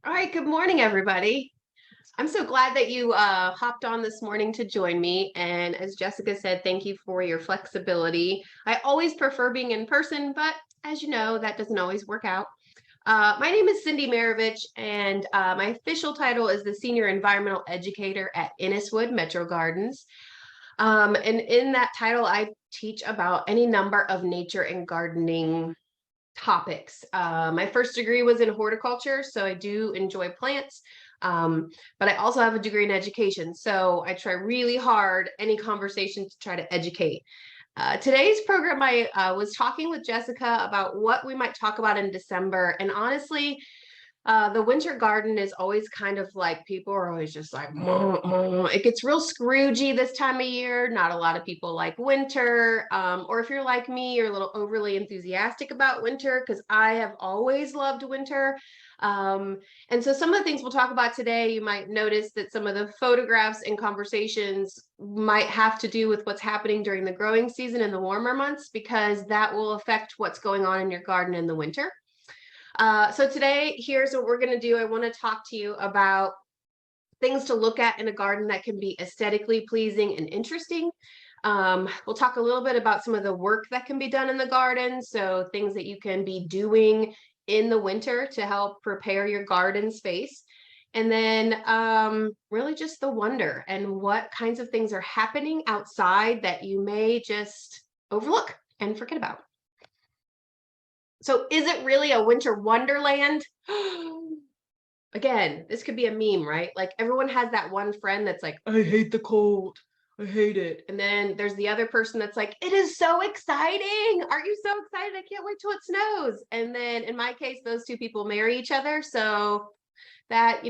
All right, good morning, everybody. I'm so glad that you hopped on this morning to join me. And as Jessica said, thank you for your flexibility. I always prefer being in person, but as you know, that doesn't always work out. My name is Cindy Maravich, and my official title is the Senior Environmental Educator at Inniswood Metro Gardens. And in that title, I teach about any number of nature and gardening topics. My first degree was in horticulture, so I do enjoy plants. But I also have a degree in education, so I try really hard any conversation to try to educate. Today's program, I was talking with Jessica about what we might talk about in December, and honestly, the winter garden is always kind of like people are always just like, it gets real Scroogey this time of year. Not a lot of people like winter. Or if you're like me, you're a little overly enthusiastic about winter because I have always loved winter. And so some of the things we'll talk about today, you might notice that some of the photographs and conversations might have to do with what's happening during the growing season in the warmer months, because that will affect what's going on in your garden in the winter. So today, here's what we're going to do. I want to talk to you about things to look at in a garden that can be aesthetically pleasing and interesting. We'll talk a little bit about some of the work that can be done in the garden. So things that you can be doing in the winter to help prepare your garden space. And then really just the wonder and what kinds of things are happening outside that you may just overlook and forget about. So is it really a winter wonderland? Again, this could be a meme, right? Like everyone has that one friend that's like, I hate the cold. I hate it. And then there's the other person that's like, it is so exciting. Aren't you so excited? I can't wait till it snows. And then in my case, those two people marry each other. So that,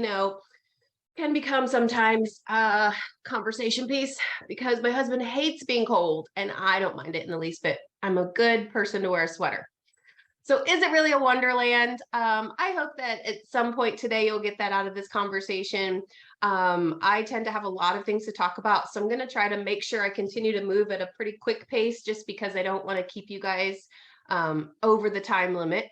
can become sometimes a conversation piece because my husband hates being cold and I don't mind it in the least bit. I'm a good person to wear a sweater. So is it really a wonderland? I hope that at some point today you'll get that out of this conversation. I tend to have a lot of things to talk about, so I'm going to try to make sure I continue to move at a pretty quick pace just because I don't want to keep you guys over the time limit.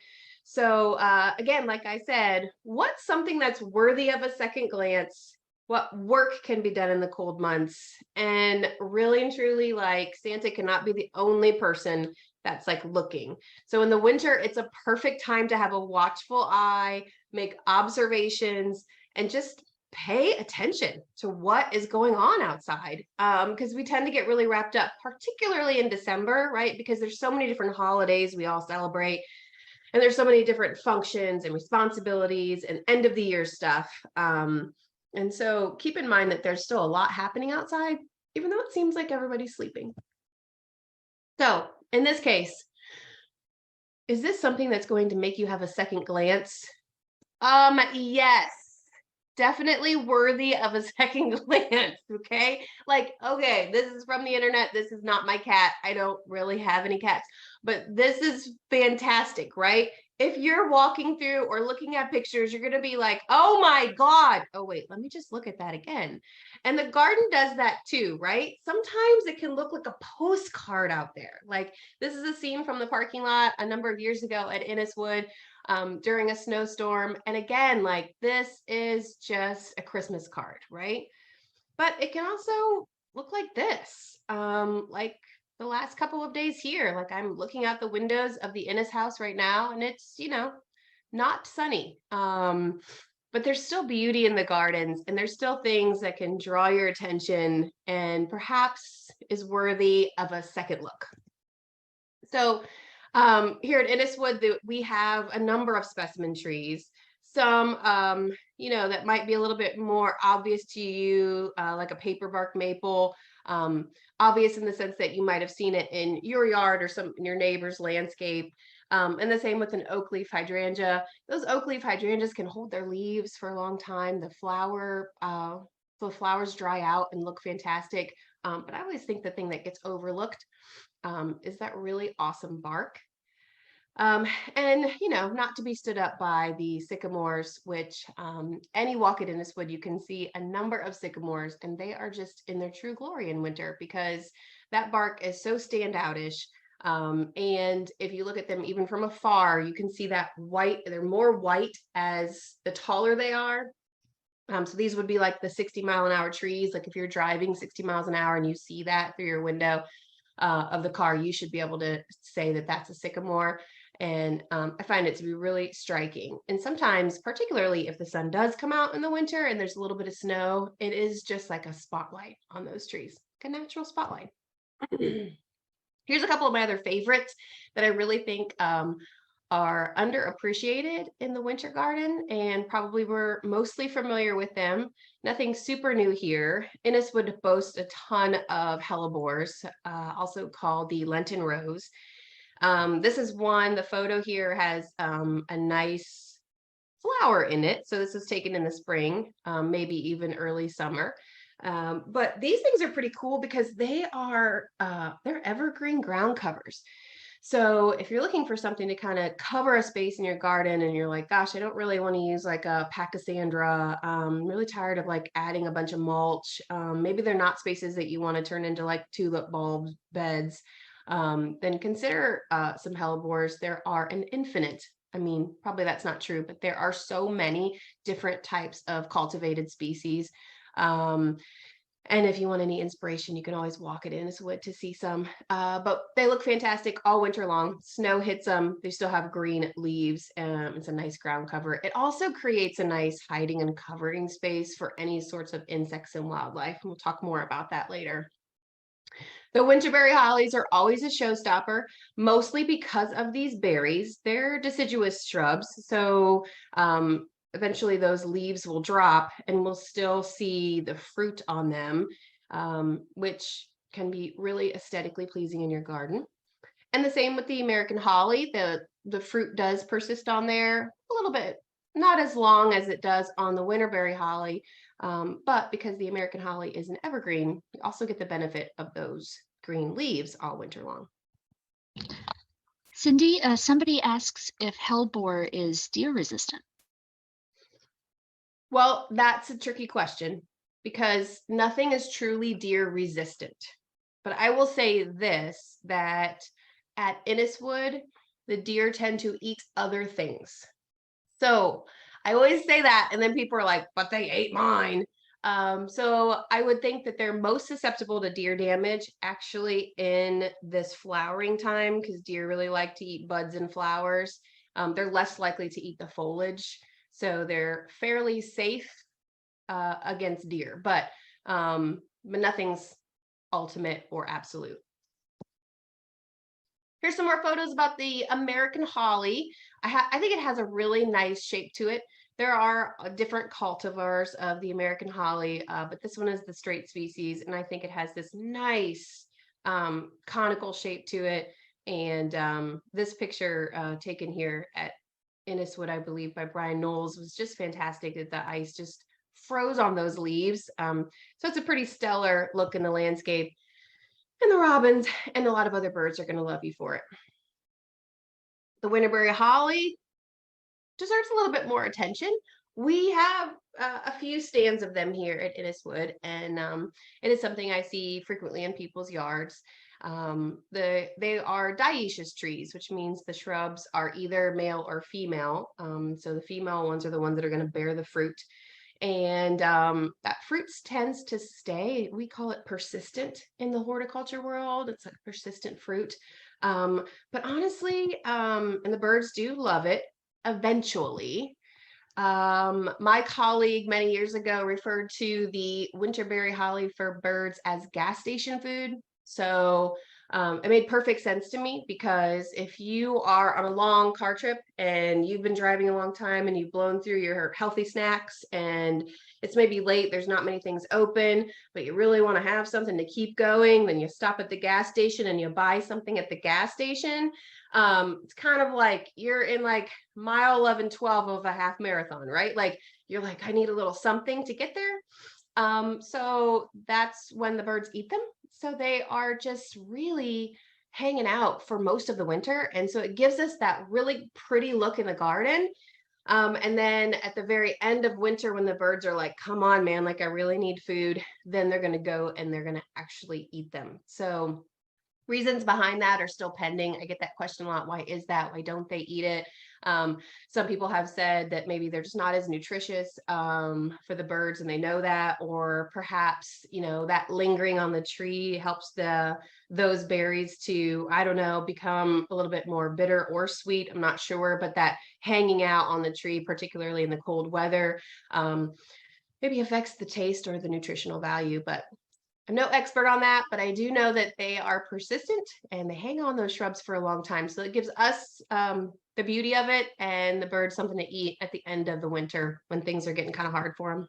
So again, like I said, what's something that's worthy of a second glance? What work can be done in the cold months? And really and truly, like Santa cannot be the only person that's like looking. So in the winter, it's a perfect time to have a watchful eye, make observations, and just pay attention to what is going on outside. Because we tend to get really wrapped up, particularly in December, right? Because there's so many different holidays we all celebrate. And there's so many different functions and responsibilities and end of the year stuff. And so keep in mind that there's still a lot happening outside, even though it seems like everybody's sleeping. So in this case, is this something that's going to make you have a second glance? Yes, definitely worthy of a second glance. Okay. Like, okay, this is from the internet. This is not my cat. I don't really have any cats, but this is fantastic, right? If you're walking through or looking at pictures, you're going to be like, oh my God. Oh, wait, let me just look at that again. And the garden does that too, right? Sometimes it can look like a postcard out there. Like this is a scene from the parking lot a number of years ago at Inniswood during a snowstorm. And again, like this is just a Christmas card, right? But it can also look like this, like the last couple of days here. Like I'm looking out the windows of the Innis house right now, and it's, not sunny. But there's still beauty in the gardens, and there's still things that can draw your attention and perhaps is worthy of a second look. So here at Inniswood, we have a number of specimen trees. Some, that might be a little bit more obvious to you, like a paperbark maple, obvious in the sense that you might have seen it in your yard or some in your neighbor's landscape. And the same with an oak leaf hydrangea. Those oak leaf hydrangeas can hold their leaves for a long time. The flowers dry out and look fantastic. But I always think the thing that gets overlooked is that really awesome bark. And not to be stood up by the sycamores, which any walk at Inniswood, you can see a number of sycamores, and they are just in their true glory in winter because that bark is so standoutish. And if you look at them even from afar, you can see that white, they're more white as the taller they are. So these would be like the 60-mile-an-hour trees. Like if you're driving 60 miles an hour and you see that through your window of the car, you should be able to say that that's a sycamore. And I find it to be really striking. And sometimes, particularly if the sun does come out in the winter and there's a little bit of snow, it is just like a spotlight on those trees, like a natural spotlight. Here's a couple of my other favorites that I really think are underappreciated in the winter garden, and probably we're mostly familiar with them. Nothing super new here. Inniswood boasts a ton of hellebores, also called the Lenten rose. This is one, the photo here has a nice flower in it. So this was taken in the spring, maybe even early summer. But these things are pretty cool because they are they're evergreen ground covers. So if you're looking for something to kind of cover a space in your garden and you're like, gosh, I don't really want to use like a pachysandra, I'm really tired of like adding a bunch of mulch. Maybe they're not spaces that you want to turn into like tulip bulb beds. Then consider some hellebores. There are an infinite. I mean, probably that's not true, but there are so many different types of cultivated species. Um, and if you want any inspiration, you can always walk at Inniswood to see some. But they look fantastic all winter long. Snow hits them. They still have green leaves. It's a nice ground cover. It also creates a nice hiding and covering space for any sorts of insects and wildlife. And we'll talk more about that later. The winterberry hollies are always a showstopper, mostly because of these berries. They're deciduous shrubs, so eventually those leaves will drop and we'll still see the fruit on them, which can be really aesthetically pleasing in your garden. And the same with the American holly. The fruit does persist on there a little bit, not as long as it does on the winterberry holly, but because the American holly is an evergreen, you also get the benefit of those green leaves all winter long. Cindy, somebody asks if hellebore is deer resistant. Well, that's a tricky question because nothing is truly deer resistant. But I will say this, that at Inniswood, the deer tend to eat other things. So I always say that, and then people are like, but they ate mine. So I would think that they're most susceptible to deer damage actually in this flowering time because deer really like to eat buds and flowers. They're less likely to eat the foliage. So they're fairly safe against deer, but nothing's ultimate or absolute. Here's some more photos about the American holly. I think it has a really nice shape to it. There are different cultivars of the American holly, but this one is the straight species, and I think it has this nice conical shape to it. And this picture taken here at Inniswood, I believe, by Brian Knowles was just fantastic. That the ice just froze on those leaves. So it's a pretty stellar look in the landscape. And the robins and a lot of other birds are going to love you for it. The winterberry holly deserves a little bit more attention. We have a few stands of them here at Inniswood, and it is something I see frequently in people's yards. They are dioecious trees, which means the shrubs are either male or female. So the female ones are the ones that are going to bear the fruit. And that fruit tends to stay. We call it persistent in the horticulture world. It's like persistent fruit. But honestly, and the birds do love it eventually. My colleague many years ago referred to the winterberry holly for birds as gas station food. So it made perfect sense to me because if you are on a long car trip and you've been driving a long time and you've blown through your healthy snacks and it's maybe late, there's not many things open, but you really want to have something to keep going, then you stop at the gas station and you buy something at the gas station. It's kind of like you're in like mile 11, 12 of a half marathon, right? Like you're like, I need a little something to get there. So that's when the birds eat them. So they are just really hanging out for most of the winter. And so it gives us that really pretty look in the garden. And then at the very end of winter, when the birds are like, come on, man, like I really need food, then they're going to go and they're going to actually eat them. So Reasons behind that are still pending. I get that question a lot. Why is that? Why don't they eat it? Some people have said that maybe they're just not as nutritious for the birds, and they know that, or perhaps that lingering on the tree helps those berries to, I don't know, become a little bit more bitter or sweet. I'm not sure, but that hanging out on the tree, particularly in the cold weather, maybe affects the taste or the nutritional value. But I'm no expert on that, but I do know that they are persistent and they hang on those shrubs for a long time. So it gives us the beauty of it and the birds something to eat at the end of the winter when things are getting kind of hard for them.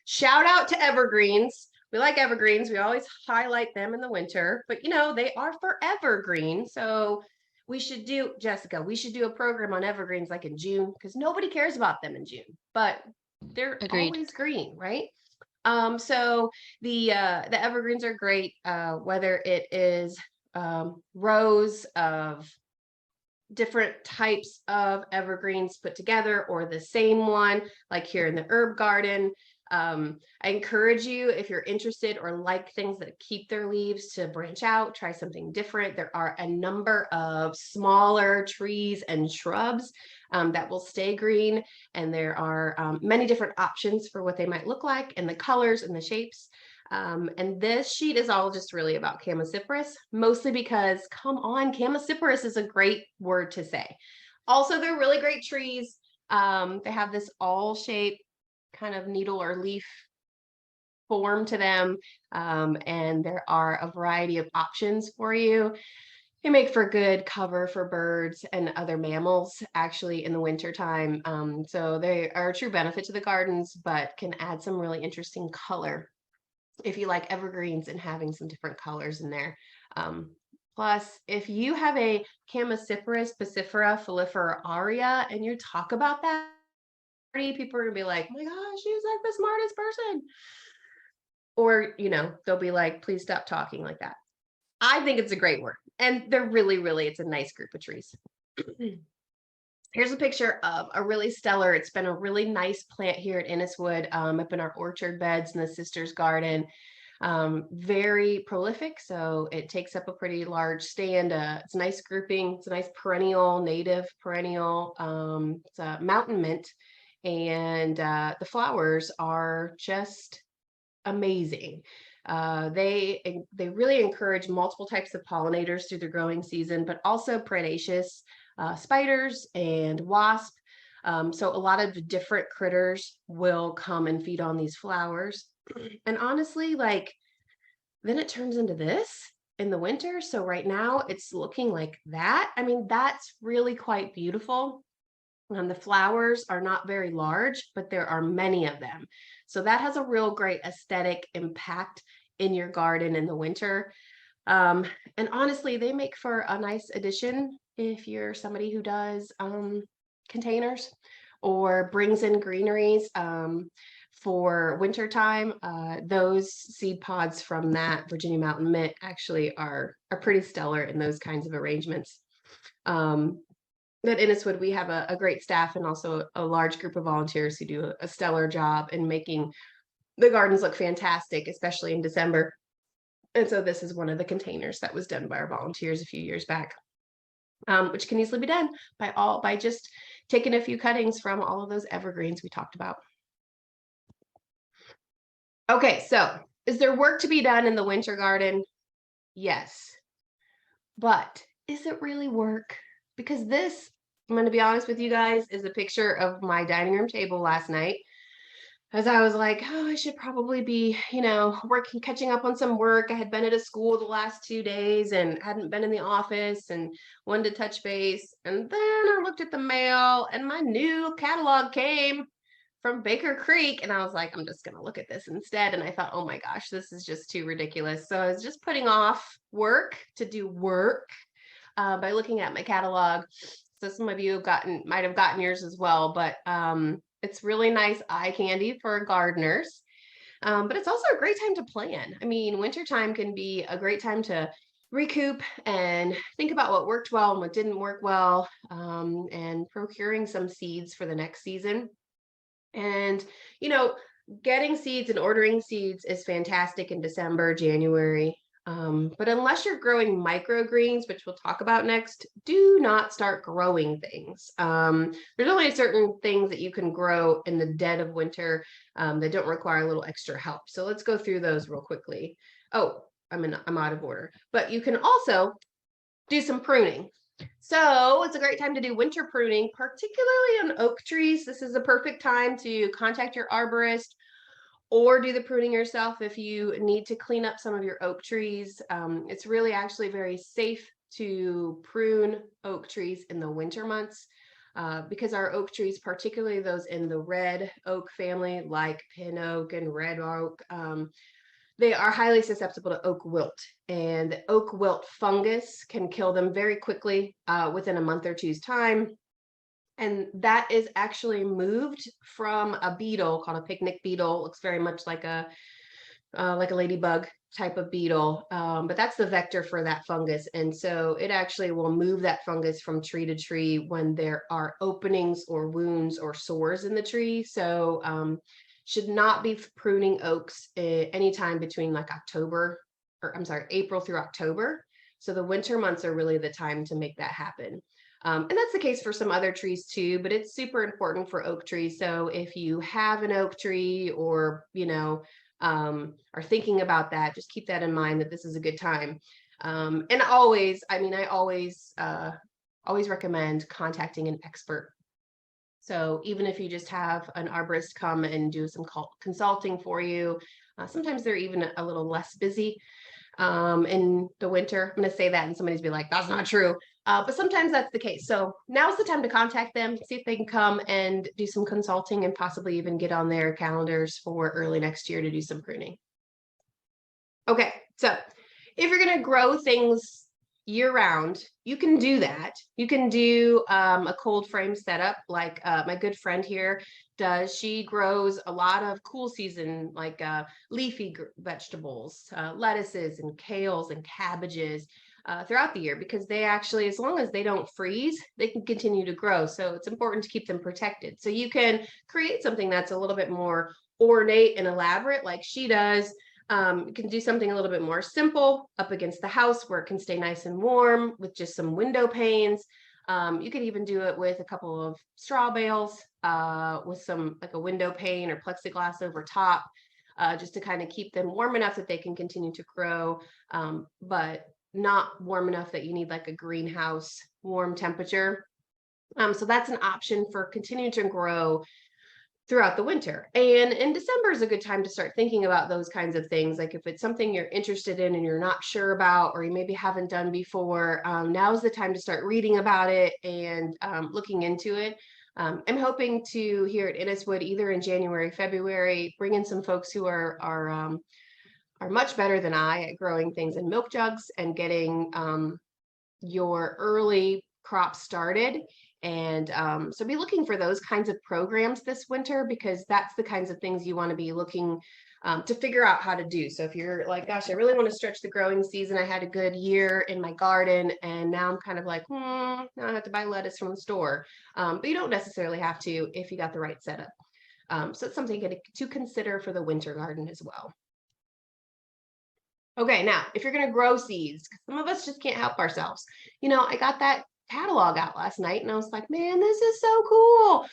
Shout out to evergreens. We like evergreens. We always highlight them in the winter, but they are forever green. So we should do, Jessica, we should do a program on evergreens like in June, because nobody cares about them in June, but they're Agreed. always green, right? So the evergreens are great, whether it is rows of different types of evergreens put together or the same one, like here in the herb garden. I encourage you, if you're interested or like things that keep their leaves, to branch out, try something different. There are a number of smaller trees and shrubs that will stay green, and there are many different options for what they might look like, and the colors and the shapes. And this sheet is all just really about Chamaecyparis, mostly because, come on, Chamaecyparis is a great word to say. Also, they're really great trees. They have this all shape kind of needle or leaf form to them. And there are a variety of options for you. They make for good cover for birds and other mammals actually in the winter time. So they are a true benefit to the gardens, but can add some really interesting color if you like evergreens and having some different colors in there. Plus, if you have a Chamaecyparis spicifera foliifera aria and you talk about that, people are gonna be like, oh my gosh, she's like the smartest person. Or, they'll be like, please stop talking like that. I think it's a great word. And they're really, really, it's a nice group of trees. Here's a picture of a really stellar, it's been a really nice plant here at Inniswood, up in our orchard beds in the sister's garden. Very prolific, so it takes up a pretty large stand. It's a nice grouping. It's a nice perennial, native perennial. It's a mountain mint, and the flowers are just amazing. They really encourage multiple types of pollinators through the growing season, but also predaceous spiders and wasps. So a lot of different critters will come and feed on these flowers. And honestly, then it turns into this in the winter. So right now it's looking like that. I mean, that's really quite beautiful. The flowers are not very large, but there are many of them. So that has a real great aesthetic impact in your garden in the winter. And honestly, they make for a nice addition if you're somebody who does containers or brings in greeneries for wintertime. Those seed pods from that Virginia Mountain Mint actually are pretty stellar in those kinds of arrangements. At Inniswood, we have a great staff and also a large group of volunteers who do a stellar job in making the gardens look fantastic, especially in December. And so this is one of the containers that was done by our volunteers a few years back, which can easily be done by just taking a few cuttings from all of those evergreens we talked about. Okay, so is there work to be done in the winter garden? Yes. But is it really work? Because this, I'm going to be honest with you guys, is a picture of my dining room table last night. As I was like, oh, I should probably be, working, catching up on some work. I had been at a school the last 2 days and hadn't been in the office and wanted to touch base. And then I looked at the mail and my new catalog came from Baker Creek. And I was like, I'm just going to look at this instead. And I thought, oh my gosh, this is just too ridiculous. So I was just putting off work to do work by looking at my catalog. So some of you might have gotten yours as well, but it's really nice eye candy for gardeners. But it's also a great time to plan. I mean, wintertime can be a great time to recoup and think about what worked well and what didn't work well, and procuring some seeds for the next season. And, getting seeds and ordering seeds is fantastic in December, January. But unless you're growing microgreens, which we'll talk about next, do not start growing things. There's only certain things that you can grow in the dead of winter that don't require a little extra help. So let's go through those real quickly. Oh, I'm out of order. But you can also do some pruning. So it's a great time to do winter pruning, particularly on oak trees. This is a perfect time to contact your arborist or do the pruning yourself if you need to clean up some of your oak trees. It's really actually very safe to prune oak trees in the winter months because our oak trees, particularly those in the red oak family, like pin oak and red oak, they are highly susceptible to oak wilt, and oak wilt fungus can kill them very quickly within a month or two's time. And that is actually moved from a beetle called a picnic beetle. Looks very much like a ladybug type of beetle, but that's the vector for that fungus. And so it actually will move that fungus from tree to tree when there are openings or wounds or sores in the tree. So should not be pruning oaks anytime between like April through October. So the winter months are really the time to make that happen. And that's the case for some other trees too, but it's super important for oak trees. So if you have an oak tree or, are thinking about that, just keep that in mind that this is a good time. And I always recommend contacting an expert. So even if you just have an arborist come and do some consulting for you, sometimes they're even a little less busy in the winter. I'm going to say that and somebody's be like, that's not true. But sometimes that's the case. So now's the time to contact them, see if they can come and do some consulting and possibly even get on their calendars for early next year to do some pruning. Okay, so if you're going to grow things year round, you can do that. You can do a cold frame setup like my good friend here does. She grows a lot of cool season like leafy vegetables, lettuces and kales and cabbages throughout the year because they actually, as long as they don't freeze, they can continue to grow. So it's important to keep them protected. So you can create something that's a little bit more ornate and elaborate like she does. You can do something a little bit more simple up against the house where it can stay nice and warm with just some window panes. You could even do it with a couple of straw bales with some like a window pane or plexiglass over top just to kind of keep them warm enough that they can continue to grow, but not warm enough that you need like a greenhouse warm temperature. So that's an option for continuing to grow throughout the winter. And in December is a good time to start thinking about those kinds of things. Like if it's something you're interested in and you're not sure about, or you maybe haven't done before, now's the time to start reading about it and looking into it. I'm hoping to here at Inniswood, either in January, February, bring in some folks who are much better than I at growing things in milk jugs and getting your early crop started. And so be looking for those kinds of programs this winter because that's the kinds of things you want to be looking to figure out how to do. So if you're like, gosh, I really want to stretch the growing season. I had a good year in my garden and now I'm kind of like, now I have to buy lettuce from the store. But you don't necessarily have to if you got the right setup. So it's something to consider for the winter garden as well. Okay, now if you're going to grow seeds, some of us just can't help ourselves. I got that catalog out last night and I was like, man, this is so cool.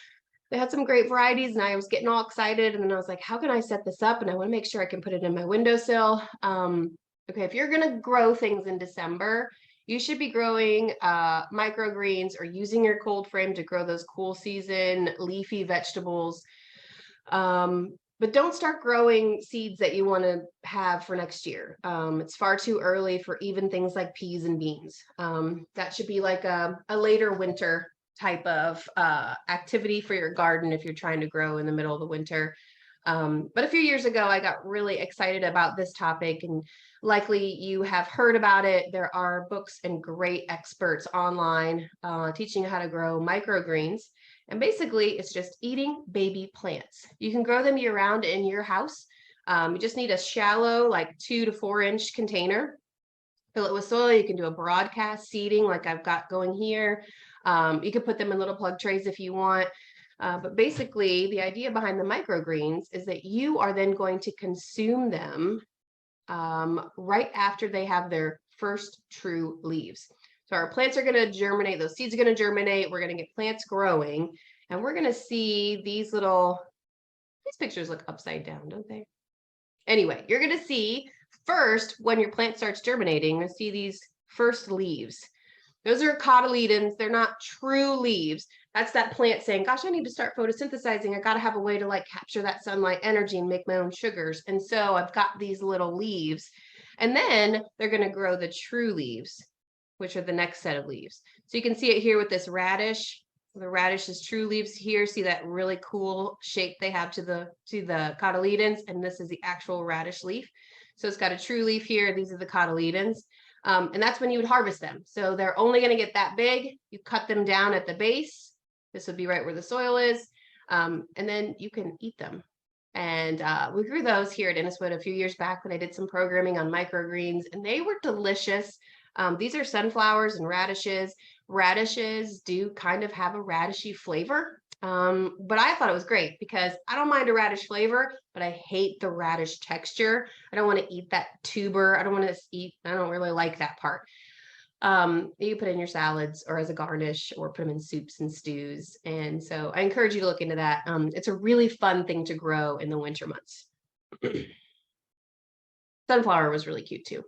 They had some great varieties and I was getting all excited. And then I was like, how can I set this up? And I want to make sure I can put it in my windowsill. Okay, if you're going to grow things in December, you should be growing microgreens or using your cold frame to grow those cool season leafy vegetables. But don't start growing seeds that you want to have for next year. It's far too early for even things like peas and beans. That should be like a later winter type of activity for your garden if you're trying to grow in the middle of the winter. But a few years ago, I got really excited about this topic, and likely you have heard about it. There are books and great experts online teaching how to grow microgreens. And basically, it's just eating baby plants. You can grow them year round in your house. You just need a shallow, like 2 to 4 inch container. Fill it with soil. You can do a broadcast seeding like I've got going here. You can put them in little plug trays if you want. But basically, the idea behind the microgreens is that you are then going to consume them right after they have their first true leaves. So our plants are going to germinate, those seeds are going to germinate, we're going to get plants growing, and we're going to see these pictures look upside down, don't they? Anyway, you're going to see first, when your plant starts germinating, you'll see these first leaves. Those are cotyledons. They're not true leaves. That's that plant saying, gosh, I need to start photosynthesizing. I got to have a way to like capture that sunlight energy and make my own sugars. And so I've got these little leaves. And then they're going to grow the true leaves, which are the next set of leaves. So you can see it here with this radish. The radish is true leaves here. See that really cool shape they have to the cotyledons. And this is the actual radish leaf. So it's got a true leaf here. These are the cotyledons. And that's when you would harvest them. So they're only going to get that big. You cut them down at the base. This would be right where the soil is. And then you can eat them. And we grew those here at Inniswood a few years back when I did some programming on microgreens, and they were delicious. These are sunflowers and radishes. Radishes do kind of have a radishy flavor. But I thought it was great because I don't mind a radish flavor, but I hate the radish texture. I don't want to eat that tuber. I don't really like that part. You put in your salads or as a garnish or put them in soups and stews. And so I encourage you to look into that. It's a really fun thing to grow in the winter months. Sunflower was really cute too.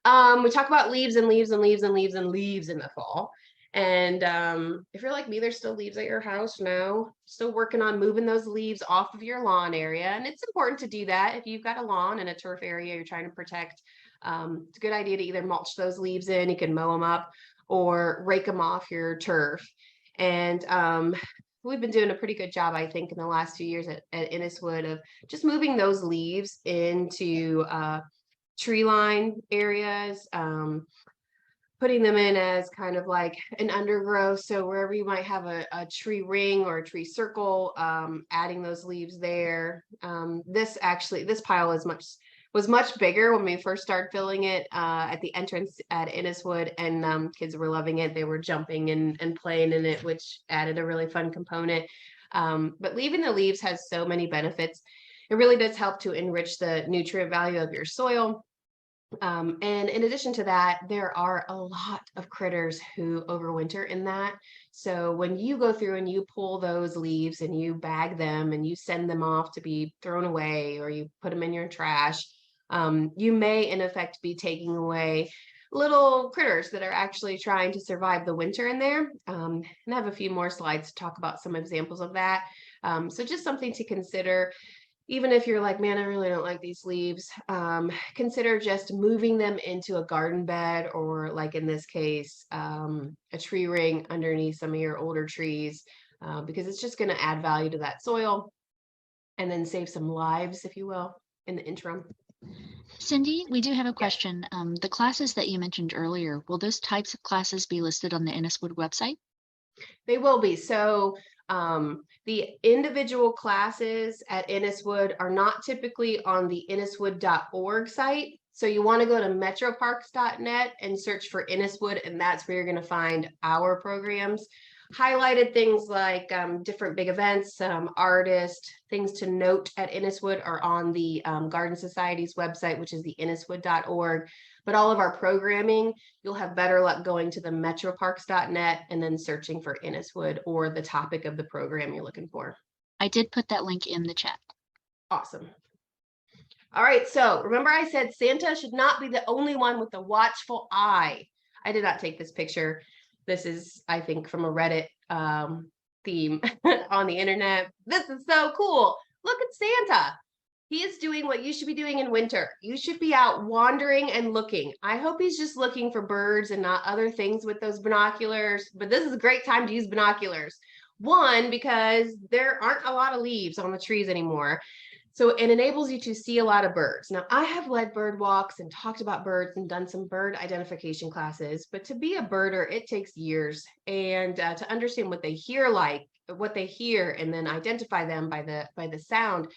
We talk about leaves and leaves and leaves and leaves and leaves in the fall. And if you're like me, there's still leaves at your house now. Still working on moving those leaves off of your lawn area. And it's important to do that. If you've got a lawn and a turf area you're trying to protect, it's a good idea to either mulch those leaves in, you can mow them up, or rake them off your turf. And we've been doing a pretty good job, I think, in the last few years at Inniswood of just moving those leaves into tree line areas, putting them in as kind of like an undergrowth. So wherever you might have a tree ring or a tree circle, adding those leaves there. This pile was much bigger when we first started filling it at the entrance at Inniswood, and kids were loving it. They were jumping and playing in it, which added a really fun component. But leaving the leaves has so many benefits. It really does help to enrich the nutrient value of your soil. And in addition to that, there are a lot of critters who overwinter in that. So when you go through and you pull those leaves and you bag them and you send them off to be thrown away, or you put them in your trash, you may in effect be taking away little critters that are actually trying to survive the winter in there. And I have a few more slides to talk about some examples of that. So just something to consider. Even if you're like, man, I really don't like these leaves, consider just moving them into a garden bed, or like in this case, a tree ring underneath some of your older trees, because it's just going to add value to that soil and then save some lives, if you will, in the interim. Cindy, we do have a Yes. question. The classes that you mentioned earlier, will those types of classes be listed on the Inniswood website? They will be. So the individual classes at Inniswood are not typically on the inniswood.org site. So you want to go to metroparks.net and search for Inniswood, and that's where you're going to find our programs. Highlighted things like different big events, artists, things to note at Inniswood are on the Garden Society's website, which is the inniswood.org. But all of our programming, you'll have better luck going to the metroparks.net and then searching for Inniswood or the topic of the program you're looking for. I did put that link in the chat. Awesome. All right, so remember I said Santa should not be the only one with the watchful eye. I did not take this picture. This is, I think, from a Reddit theme on the internet. This is so cool. Look at Santa. He is doing what you should be doing in winter. You should be out wandering and looking. I hope he's just looking for birds and not other things with those binoculars, but this is a great time to use binoculars. One, because there aren't a lot of leaves on the trees anymore. So it enables you to see a lot of birds. Now, I have led bird walks and talked about birds and done some bird identification classes, but to be a birder, it takes years. And to understand what they hear, and then identify them by the sound,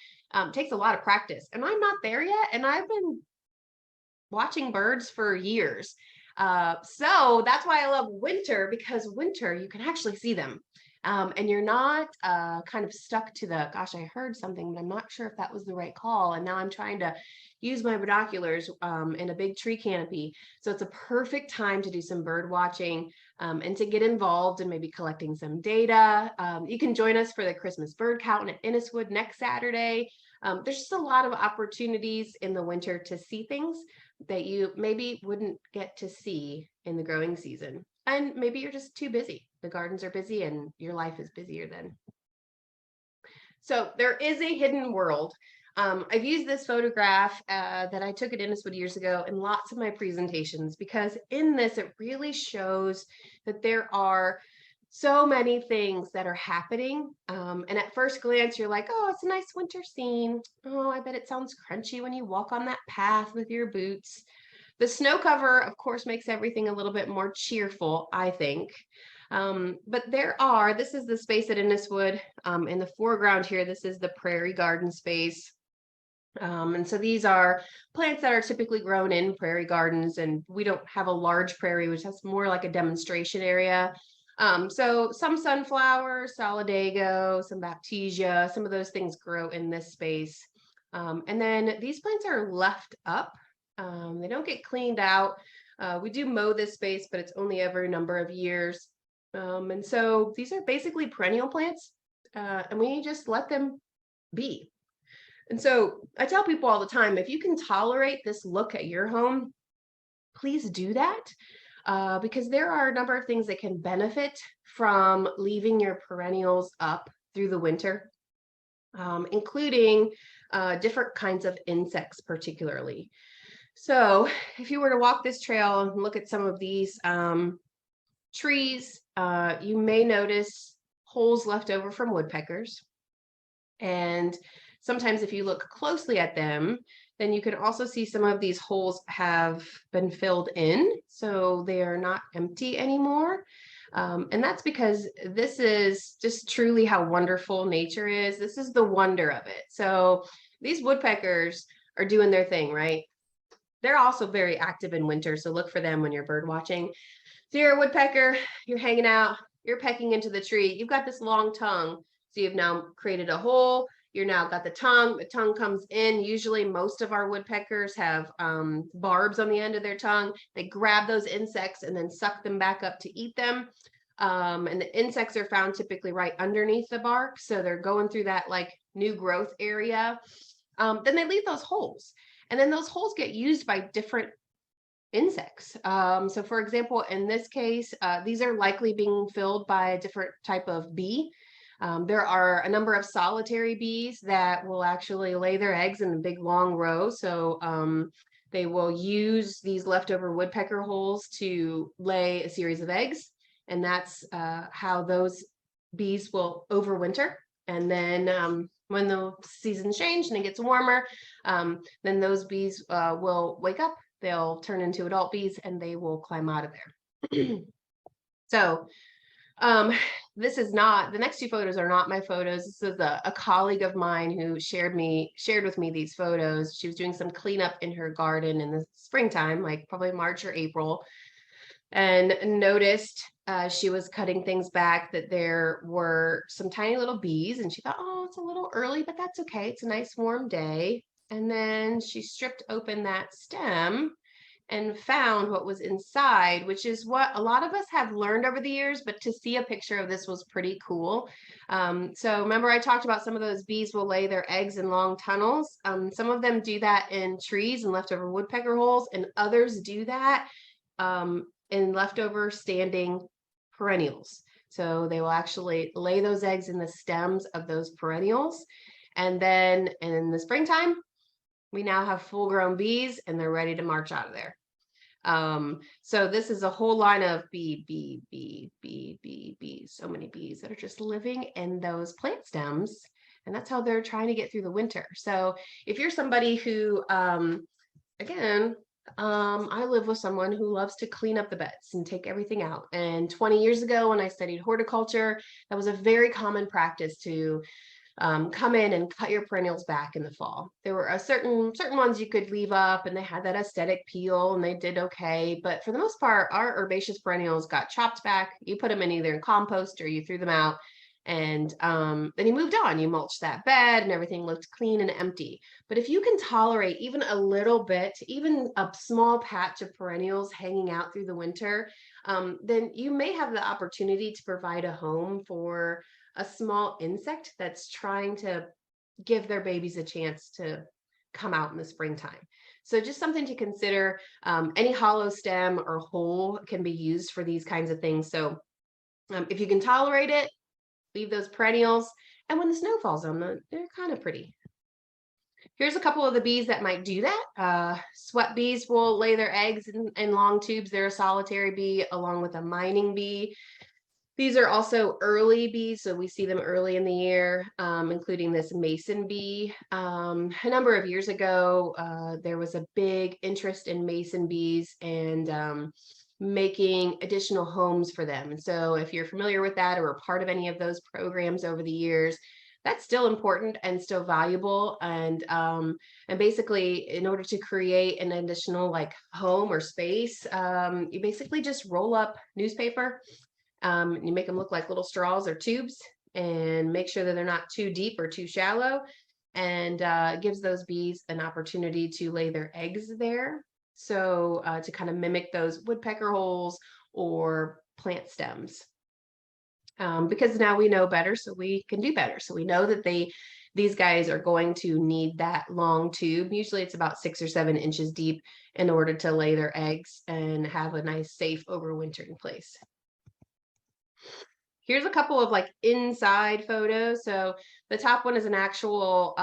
takes a lot of practice. And I'm not there yet. And I've been watching birds for years. So that's why I love winter, because winter, you can actually see them. and you're not kind of stuck to the, gosh, I heard something, but I'm not sure if that was the right call. And now I'm trying to use my binoculars in a big tree canopy. So it's a perfect time to do some bird watching and to get involved in maybe collecting some data. You can join us for the Christmas bird count at Inniswood next Saturday. There's just a lot of opportunities in the winter to see things that you maybe wouldn't get to see in the growing season. And maybe you're just too busy. The gardens are busy and your life is busier then. So there is a hidden world. I've used this photograph that I took at Inniswood years ago in lots of my presentations, because in this, it really shows that there are so many things that are happening. And at first glance, you're like, oh, it's a nice winter scene. Oh, I bet it sounds crunchy when you walk on that path with your boots. The snow cover, of course, makes everything a little bit more cheerful, I think. But this is the space at Inniswood. In the foreground here, this is the prairie garden space. And so these are plants that are typically grown in prairie gardens, and we don't have a large prairie, which has more like a demonstration area. So some sunflowers, solidago, some baptisia, some of those things grow in this space. And then these plants are left up. They don't get cleaned out. We do mow this space, but it's only every number of years. And so these are basically perennial plants, and we just let them be. And so I tell people all the time, if you can tolerate this look at your home, please do that, because there are a number of things that can benefit from leaving your perennials up through the winter, including different kinds of insects particularly. So if you were to walk this trail and look at some of these trees, you may notice holes left over from woodpeckers. And sometimes if you look closely at them, then you can also see some of these holes have been filled in, so they are not empty anymore. And that's because this is just truly how wonderful nature is. This is the wonder of it. So these woodpeckers are doing their thing, right? They're also very active in winter, so look for them when you're bird watching. So you're a woodpecker, you're hanging out, you're pecking into the tree. You've got this long tongue, so you've now created a hole. You're now got the tongue comes in. Usually most of our woodpeckers have barbs on the end of their tongue. They grab those insects and then suck them back up to eat them. And the insects are found typically right underneath the bark. So they're going through that like new growth area. Then they leave those holes. And then those holes get used by different insects. So for example, in this case, these are likely being filled by a different type of bee. There are a number of solitary bees that will actually lay their eggs in a big long row. So they will use these leftover woodpecker holes to lay a series of eggs. And that's how those bees will overwinter. And then when the seasons change and it gets warmer, then those bees will wake up. They'll turn into adult bees and they will climb out of there. So this is not, the next two photos are not my photos. This is a colleague of mine who shared with me these photos. She was doing some cleanup in her garden in the springtime, like probably March or April, and noticed she was cutting things back that there were some tiny little bees, and she thought, oh, it's a little early, but that's okay. It's a nice warm day. And then she stripped open that stem and found what was inside, which is what a lot of us have learned over the years, but to see a picture of this was pretty cool. So remember I talked about some of those bees will lay their eggs in long tunnels. Some of them do that in trees and leftover woodpecker holes, and others do that in leftover standing perennials. So they will actually lay those eggs in the stems of those perennials. And then in the springtime, we now have full grown bees and they're ready to march out of there. So this is a whole line of bees, so many bees that are just living in those plant stems. And that's how they're trying to get through the winter. So if you're somebody who, again, I live with someone who loves to clean up the beds and take everything out. And 20 years ago, when I studied horticulture, that was a very common practice to come in and cut your perennials back in the fall. There were a certain ones you could leave up and they had that aesthetic peel and they did okay. But for the most part, our herbaceous perennials got chopped back. You put them in either in compost or you threw them out. And then you moved on. You mulched that bed and everything looked clean and empty. But if you can tolerate even a little bit, even a small patch of perennials hanging out through the winter, then you may have the opportunity to provide a home for a small insect that's trying to give their babies a chance to come out in the springtime. So just something to consider. Any hollow stem or hole can be used for these kinds of things. So if you can tolerate it, leave those perennials. And when the snow falls on them, they're kind of pretty. Here's a couple of the bees that might do that. Sweat bees will lay their eggs in long tubes. They're a solitary bee along with a mining bee. These are also early bees, so we see them early in the year, including this mason bee. A number of years ago, there was a big interest in mason bees and making additional homes for them. And so if you're familiar with that or a part of any of those programs over the years, that's still important and still valuable. And basically, in order to create an additional like home or space, you basically just roll up newspaper. You make them look like little straws or tubes and make sure that they're not too deep or too shallow, and gives those bees an opportunity to lay their eggs there. So to kind of mimic those woodpecker holes or plant stems. Because now we know better, so we can do better. So we know that these guys are going to need that long tube. Usually it's about 6 or 7 inches deep in order to lay their eggs and have a nice, safe overwintering place. Here's a couple of like inside photos. So the top one is an actual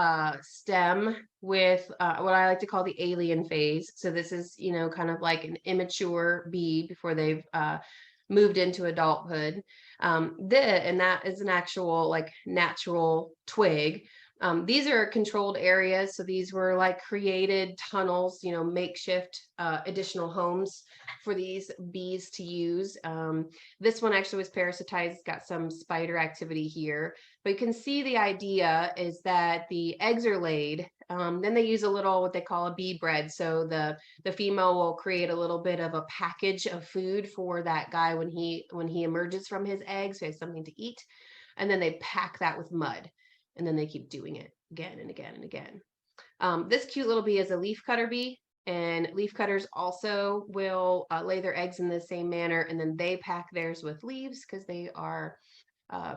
stem with what I like to call the alien phase. So this is, kind of like an immature bee before they've moved into adulthood. And that is an actual like natural twig. These are controlled areas. So these were like created tunnels, makeshift additional homes for these bees to use. This one actually was parasitized, got some spider activity here, but you can see the idea is that the eggs are laid. Then they use a little, what they call a bee bread. So the female will create a little bit of a package of food for that guy when he emerges from his eggs, so he has something to eat. And then they pack that with mud. And then they keep doing it again and again and again. This cute little bee is a leaf cutter bee, and leaf cutters also will lay their eggs in the same manner, and then they pack theirs with leaves because they are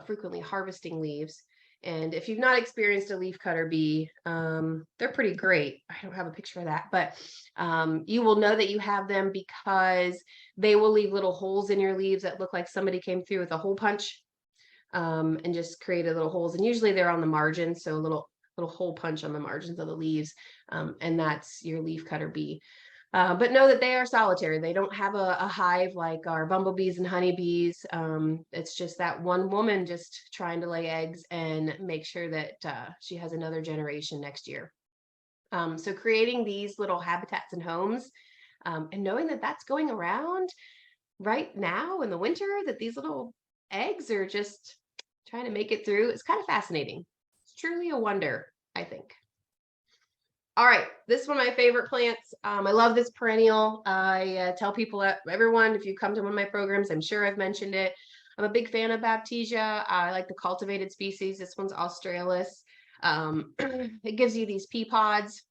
frequently harvesting leaves. And if you've not experienced a leaf cutter bee, they're pretty great. I don't have a picture of that, but you will know that you have them because they will leave little holes in your leaves that look like somebody came through with a hole punch. And just created little holes, and usually they're on the margins, so a little hole punch on the margins of the leaves, and that's your leaf cutter bee. But know that they are solitary. They don't have a hive like our bumblebees and honeybees. It's just that one woman just trying to lay eggs and make sure that she has another generation next year. So creating these little habitats and homes, and knowing that that's going around right now in the winter, that these little eggs are just trying to make it through. It's kind of fascinating. It's truly a wonder, I think. All right, this is one of my favorite plants. I love this perennial. I tell people, everyone, if you come to one of my programs, I'm sure I've mentioned it. I'm a big fan of Baptisia. I like the cultivated species. This one's Australis. It gives you these pea pods.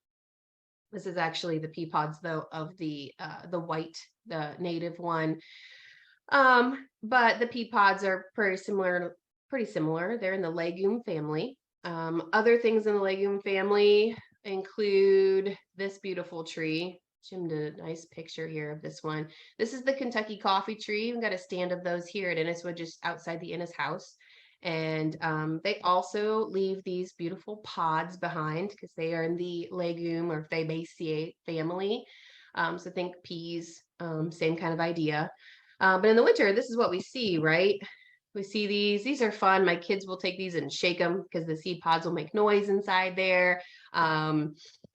This is actually the pea pods, though, of the white, the native one. But the pea pods are pretty similar. They're in the legume family. Other things in the legume family include this beautiful tree. Jim did a nice picture here of this one. This is the Kentucky coffee tree. We've got a stand of those here at Inniswood, just outside the Innis house. And they also leave these beautiful pods behind because they are in the legume or Fabaceae family. So think peas, same kind of idea. But in the winter, this is what we see, right? We see these are fun. My kids will take these and shake them because the seed pods will make noise inside there.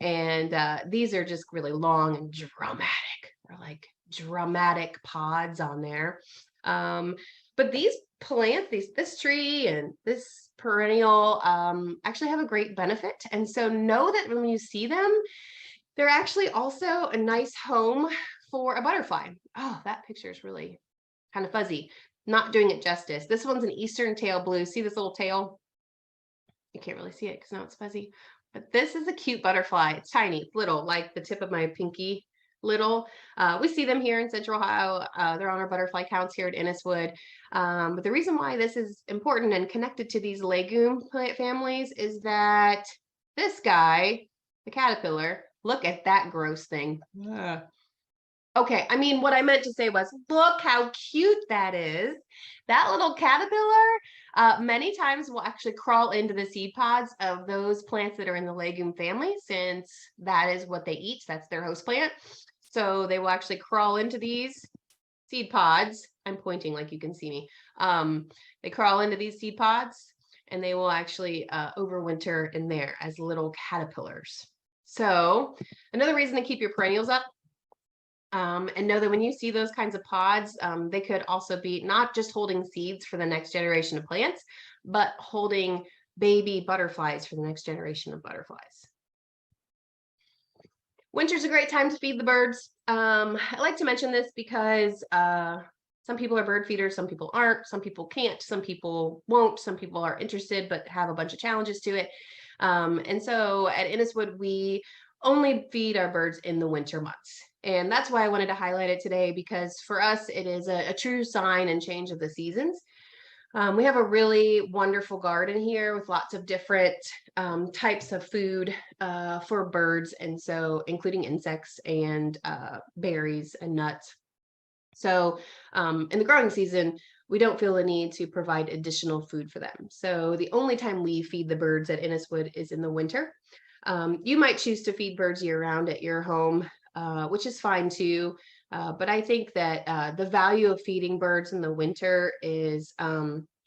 These are just really long and dramatic. They're like dramatic pods on there. But these plants, this tree and this perennial actually have a great benefit. And so know that when you see them, they're actually also a nice home for a butterfly. Oh, that picture is really kind of fuzzy. Not doing it justice. This one's an eastern tail blue. See this little tail? You can't really see it because now it's fuzzy. But this is a cute butterfly. It's tiny, it's little, like the tip of my pinky little. We see them here in Central Ohio. They're on our butterfly counts here at Inniswood. But the reason why this is important and connected to these legume plant families is that this guy, the caterpillar, look at that gross thing. Okay, I mean, what I meant to say was, look how cute that is. That little caterpillar, many times will actually crawl into the seed pods of those plants that are in the legume family, since that is what they eat. That's their host plant. So they will actually crawl into these seed pods. I'm pointing like you can see me. They crawl into these seed pods and they will actually overwinter in there as little caterpillars. So another reason to keep your perennials up, and know that when you see those kinds of pods, they could also be not just holding seeds for the next generation of plants, but holding baby butterflies for the next generation of butterflies. Winter's a great time to feed the birds. I like to mention this because some people are bird feeders, some people aren't, some people can't, some people won't, some people are interested but have a bunch of challenges to it. And so at Inniswood, we only feed our birds in the winter months. And that's why I wanted to highlight it today, because for us, it is a true sign and change of the seasons. We have a really wonderful garden here with lots of different types of food for birds, and so including insects and berries and nuts. So in the growing season, we don't feel the need to provide additional food for them. So the only time we feed the birds at Inniswood is in the winter. You might choose to feed birds year round at your home, which is fine too. But I think that the value of feeding birds in the winter is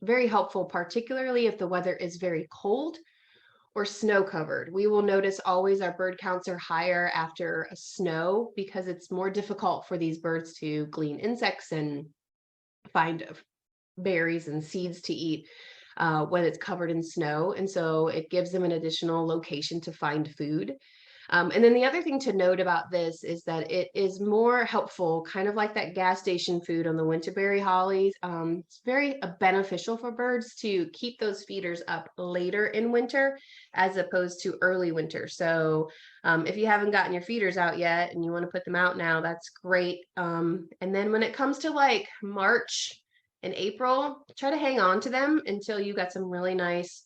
very helpful, particularly if the weather is very cold or snow covered. We will notice always our bird counts are higher after a snow, because it's more difficult for these birds to glean insects and find berries and seeds to eat when it's covered in snow. And so it gives them an additional location to find food. And then the other thing to note about this is that it is more helpful, kind of like that gas station food on the winterberry hollies. It's very beneficial for birds to keep those feeders up later in winter as opposed to early winter. So if you haven't gotten your feeders out yet and you want to put them out now, that's great. And then when it comes to like March and April, try to hang on to them until you got some really nice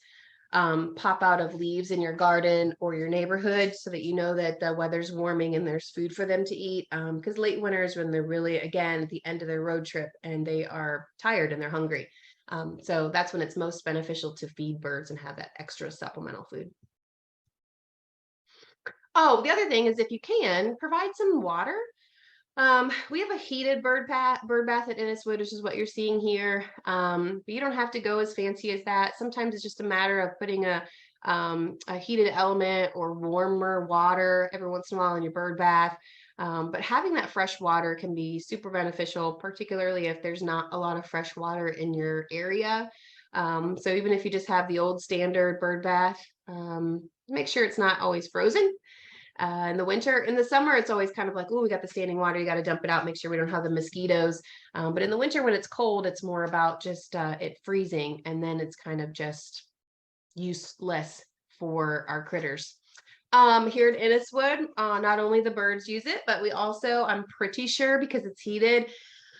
pop out of leaves in your garden or your neighborhood, so that you know that the weather's warming and there's food for them to eat. Because late winter is when they're really, again, at the end of their road trip and they are tired and they're hungry. So that's when it's most beneficial to feed birds and have that extra supplemental food. Oh, the other thing is, if you can, provide some water. We have a heated bird bath at Inniswood, which is what you're seeing here. But you don't have to go as fancy as that. Sometimes it's just a matter of putting a heated element or warmer water every once in a while in your bird bath. But having that fresh water can be super beneficial, particularly if there's not a lot of fresh water in your area. So even if you just have the old standard bird bath, make sure it's not always frozen. In the winter. In the summer, it's always kind of like, oh, we got the standing water, you got to dump it out, make sure we don't have the mosquitoes. But in the winter, when it's cold, it's more about just it freezing, and then it's kind of just useless for our critters. Here at Inniswood, not only the birds use it, but we also, I'm pretty sure because it's heated,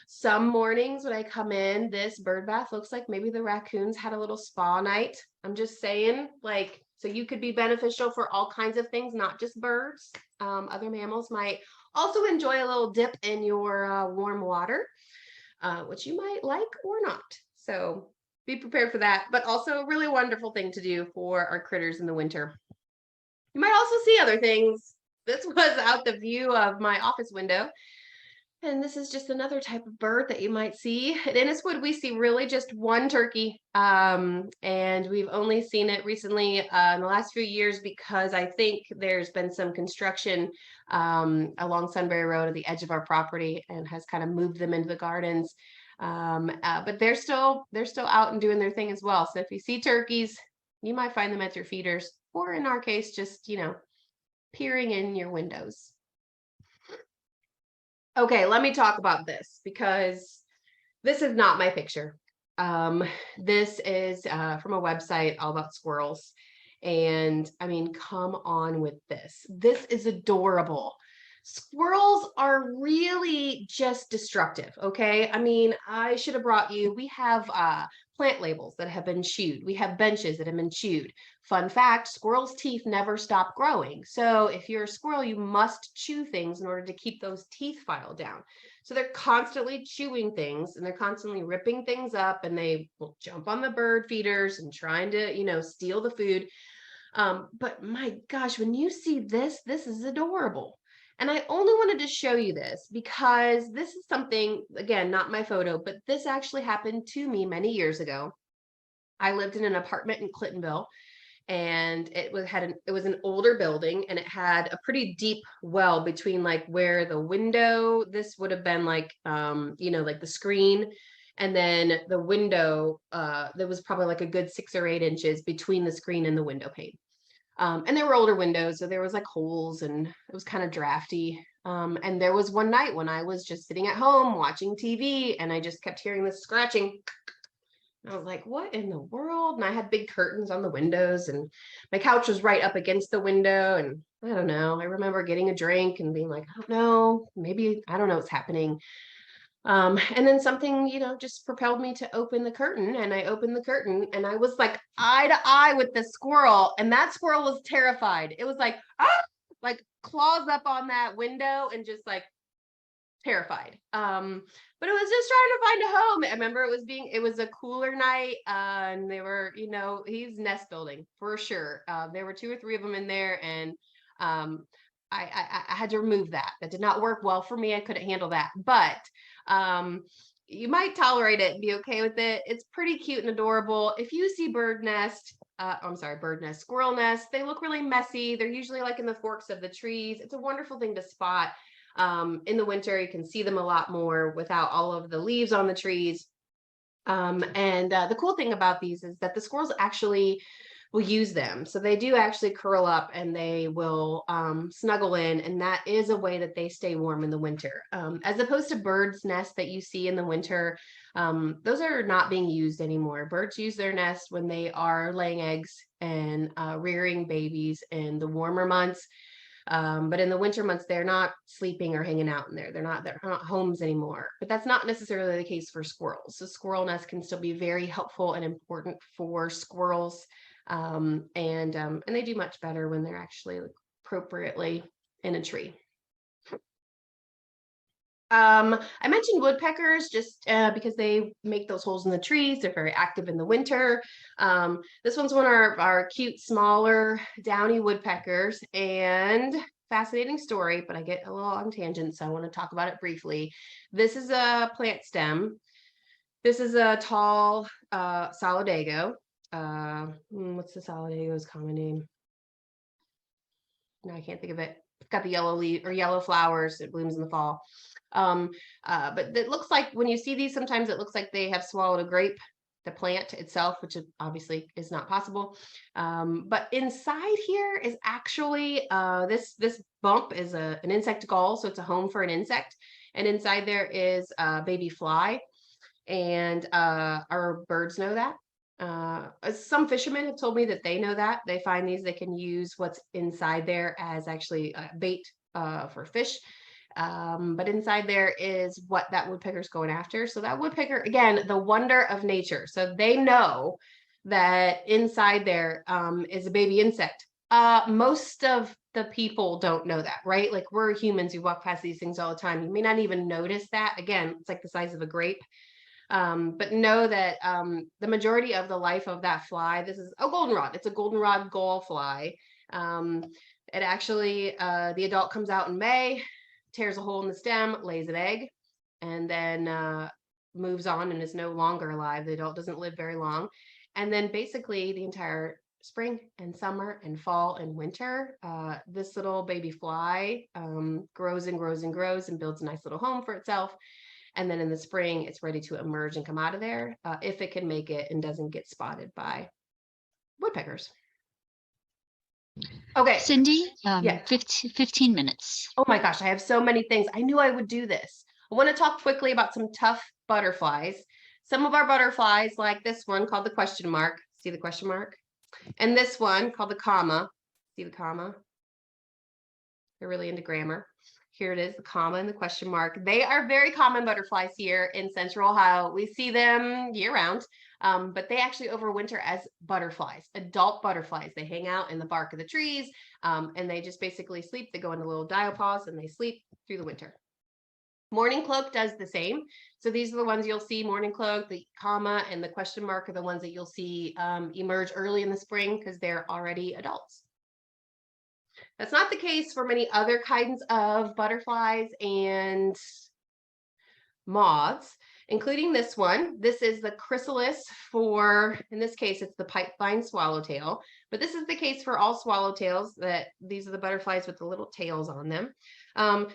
some mornings when I come in, this bird bath looks like maybe the raccoons had a little spa night. I'm just saying, like, so you could be beneficial for all kinds of things, not just birds. Other mammals might also enjoy a little dip in your warm water, which you might like or not. So be prepared for that, but also a really wonderful thing to do for our critters in the winter. You might also see other things. This was out the view of my office window. And this is just another type of bird that you might see. At Inniswood, we see really just one turkey, and we've only seen it recently in the last few years, because I think there's been some construction along Sunbury Road at the edge of our property and has kind of moved them into the gardens. But they're still out and doing their thing as well. So if you see turkeys, you might find them at your feeders, or in our case, just peering in your windows. Okay, let me talk about this because this is not my picture. This is from a website all about squirrels. And I mean, come on with this. This is adorable. Squirrels are really just destructive, okay? I mean, I should have brought you, we have plant labels that have been chewed. We have benches that have been chewed. Fun fact, squirrels' teeth never stop growing. So if you're a squirrel, you must chew things in order to keep those teeth filed down. So they're constantly chewing things and they're constantly ripping things up, and they will jump on the bird feeders and trying to, steal the food. But my gosh, when you see this is adorable. And I only wanted to show you this because this is something, again, not my photo, but this actually happened to me many years ago. I lived in an apartment in Clintonville, and it was an older building, and it had a pretty deep well between like where the window, this would have been like like the screen, and then the window, there was probably like a good 6 or 8 inches between the screen and the window pane. And there were older windows, so there was like holes and it was kind of drafty. And there was one night when I was just sitting at home watching TV, and I just kept hearing this scratching. I was like, what in the world? And I had big curtains on the windows, and my couch was right up against the window. And I don't know. I remember getting a drink and being like, I don't know, maybe I don't know what's happening. And then something, just propelled me to open the curtain, and I opened the curtain, and I was like eye to eye with the squirrel, and that squirrel was terrified. It was like, ah, like claws up on that window and just like terrified. But it was just trying to find a home. I remember it was a cooler night, and they were, he's nest building for sure. There were 2 or 3 of them in there, and I had to remove that. That did not work well for me. I couldn't handle that, but you might tolerate it and be okay with it. It's pretty cute and adorable. If you see bird nest, squirrel nest, they look really messy. They're usually like in the forks of the trees. It's a wonderful thing to spot. In the winter, you can see them a lot more without all of the leaves on the trees. And the cool thing about these is that the squirrels actually will use them. So they do actually curl up and they will snuggle in, and that is a way that they stay warm in the winter. As opposed to birds' nests that you see in the winter, those are not being used anymore. Birds use their nest when they are laying eggs and rearing babies in the warmer months. But in the winter months, they're not sleeping or hanging out in there. They're not homes anymore. But that's not necessarily the case for squirrels. So squirrel nests can still be very helpful and important for squirrels. And they do much better when they're actually appropriately in a tree. I mentioned woodpeckers just because they make those holes in the trees. They're very active in the winter. This one's one of our cute, smaller, downy woodpeckers, and fascinating story, but I get a little on tangent, so I want to talk about it briefly. This is a plant stem. This is a tall solidago. What's the solidago's common name? No, I can't think of it. It's got the yellow leaf or yellow flowers. It blooms in the fall. But it looks like when you see these, sometimes it looks like they have swallowed a grape, the plant itself, which obviously is not possible. But inside here is actually this bump is an insect gall, so it's a home for an insect. And inside there is a baby fly, and our birds know that. Some fishermen have told me that they know that. They find these, they can use what's inside there as actually bait for fish. But inside there is what that woodpecker's going after. So that woodpecker, again, the wonder of nature. So they know that inside there is a baby insect. Most of the people don't know that, right? Like we're humans who walk past these things all the time. You may not even notice that. Again, it's like the size of a grape. But know that the majority of the life of that fly, this is a goldenrod. It's a goldenrod gall fly. It actually, the adult comes out in May, tears a hole in the stem, lays an egg, and then moves on and is no longer alive. The adult doesn't live very long. And then basically the entire spring and summer and fall and winter, this little baby fly grows and grows and grows and builds a nice little home for itself. And then in the spring, it's ready to emerge and come out of there if it can make it and doesn't get spotted by woodpeckers. Okay. Cindy, Yeah. 15 minutes. Oh my gosh, I have so many things. I knew I would do this. I want to talk quickly about some tough butterflies. Some of our butterflies, like this one called the question mark. See the question mark? And this one called the comma. See the comma? They're really into grammar. Here it is, the comma and the question mark. They are very common butterflies here in Central Ohio. We see them year round, but they actually overwinter as butterflies, adult butterflies. They hang out in the bark of the trees, and they just basically sleep. They go into little diapause and they sleep through the winter. Morning cloak does the same. So these are the ones you'll see. Morning cloak, the comma, and the question mark are the ones that you'll see emerge early in the spring because they're already adults. That's not the case for many other kinds of butterflies and moths, including this one. This is the chrysalis for, in this case, it's the pipevine swallowtail, but this is the case for all swallowtails, that these are the butterflies with the little tails on them.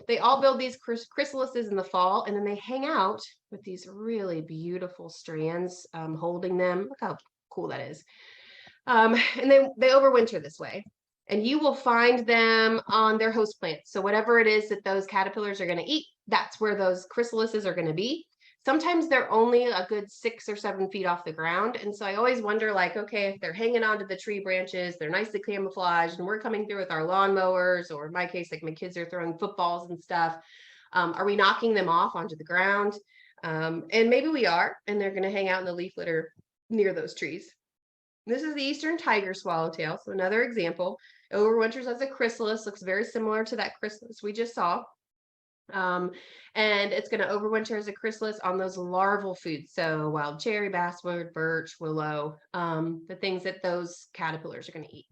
They all build these chrysalises in the fall, and then they hang out with these really beautiful strands holding them. Look how cool that is. And they overwinter this way. And you will find them on their host plants. So whatever it is that those caterpillars are going to eat, that's where those chrysalises are going to be. Sometimes they're only a good 6 or 7 feet off the ground. And so I always wonder, like, okay, if they're hanging onto the tree branches, they're nicely camouflaged, and we're coming through with our lawnmowers, or in my case, like my kids are throwing footballs and stuff. Are we knocking them off onto the ground? And maybe we are, and they're going to hang out in the leaf litter near those trees. This is the eastern tiger swallowtail. So another example. Overwinters as a chrysalis, looks very similar to that chrysalis we just saw. And it's going to overwinter as a chrysalis on those larval foods. So wild cherry, basswood, birch, willow, the things that those caterpillars are going to eat.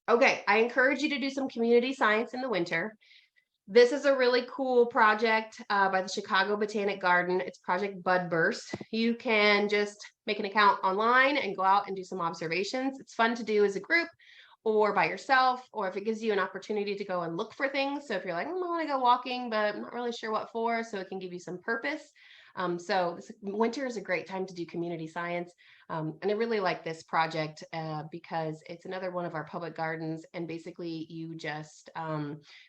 Okay, I encourage you to do some community science in the winter. This is a really cool project by the Chicago Botanic Garden. It's Project Bud Burst. You can just make an account online and go out and do some observations. It's fun to do as a group or by yourself, or if it gives you an opportunity to go and look for things. So if you're like, I want to go walking, but I'm not really sure what for, so it can give you some purpose. So winter is a great time to do community science. And I really like this project because it's another one of our public gardens. And basically you just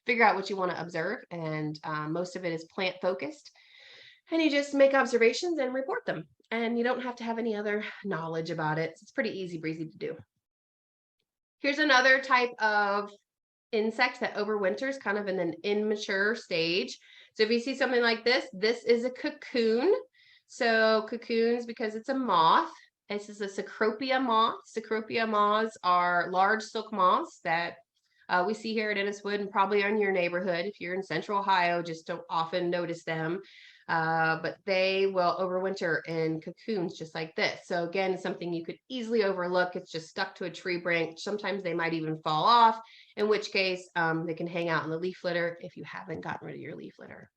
figure out what you want to observe. And most of it is plant focused. And you just make observations and report them. And you don't have to have any other knowledge about it. It's pretty easy breezy to do. Here's another type of insect that overwinters kind of in an immature stage. So if you see something like this is a cocoon. So cocoons, because it's a moth. This is a Cecropia moth. Cecropia moths are large silk moths that we see here at Inniswood and probably in your neighborhood. If you're in Central Ohio, just don't often notice them. But they will overwinter in cocoons just like this. So again, something you could easily overlook. It's just stuck to a tree branch. Sometimes they might even fall off, in which case they can hang out in the leaf litter if you haven't gotten rid of your leaf litter.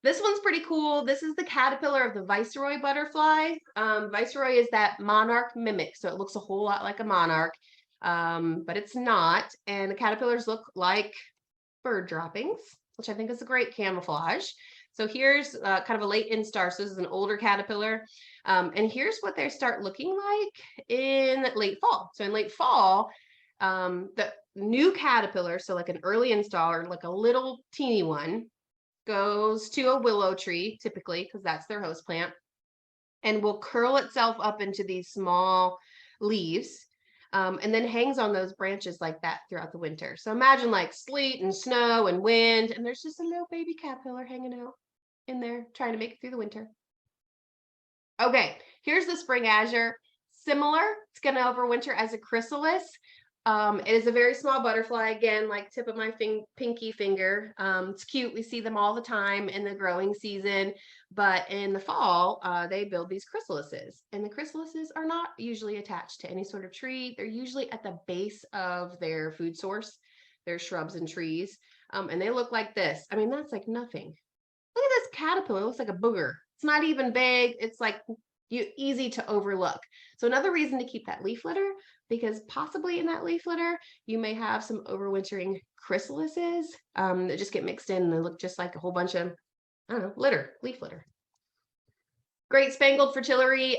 This one's pretty cool. This is the caterpillar of the viceroy butterfly. Viceroy is that monarch mimic, so it looks a whole lot like a monarch, but it's not. And the caterpillars look like bird droppings, which I think is a great camouflage. So here's kind of a late instar. So this is an older caterpillar. And here's what they start looking like in late fall. So in late fall, the new caterpillar, so like an early installer, like a little teeny one, goes to a willow tree, typically, because that's their host plant, and will curl itself up into these small leaves. And then hangs on those branches like that throughout the winter. So imagine like sleet and snow and wind, and there's just a little baby caterpillar hanging out in there trying to make it through the winter. Okay, here's the spring azure. Similar, it's going to overwinter as a chrysalis. It is a very small butterfly, again, like tip of my pinky finger. It's cute. We see them all the time in the growing season, but in the fall, they build these chrysalises, and the chrysalises are not usually attached to any sort of tree. They're usually at the base of their food source, their shrubs and trees, and they look like this. I mean, that's like nothing. Look at this caterpillar. It looks like a booger. It's not even big. It's like easy to overlook. So another reason to keep that leaf litter, because possibly in that leaf litter, you may have some overwintering chrysalises that just get mixed in and they look just like a whole bunch of I don't know, litter, leaf litter. Great Spangled Fritillary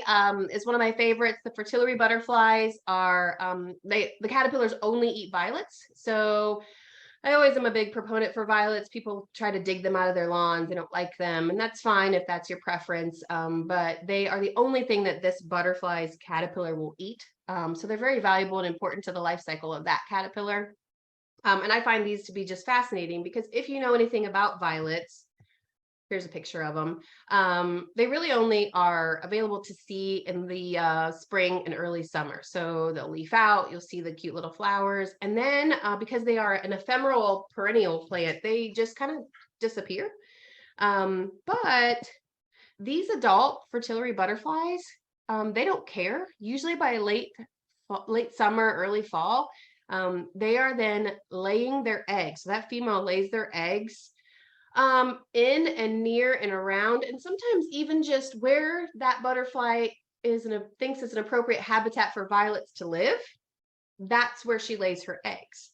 is one of my favorites. The fritillary butterflies are, the caterpillars only eat violets. So I always am a big proponent for violets. People try to dig them out of their lawns. They don't like them, and that's fine if that's your preference. But they are the only thing that this butterfly's caterpillar will eat. So they're very valuable and important to the life cycle of that caterpillar. And I find these to be just fascinating because if you know anything about violets, here's a picture of them. They really only are available to see in the spring and early summer. So they'll leaf out, you'll see the cute little flowers. And then because they are an ephemeral perennial plant, they just kind of disappear. But these adult fritillary butterflies, they don't care. Usually by late summer, early fall, they are then laying their eggs. So that female lays their eggs in and near and around, and sometimes even just where that butterfly thinks it's an appropriate habitat for violets to live. That's where she lays her eggs.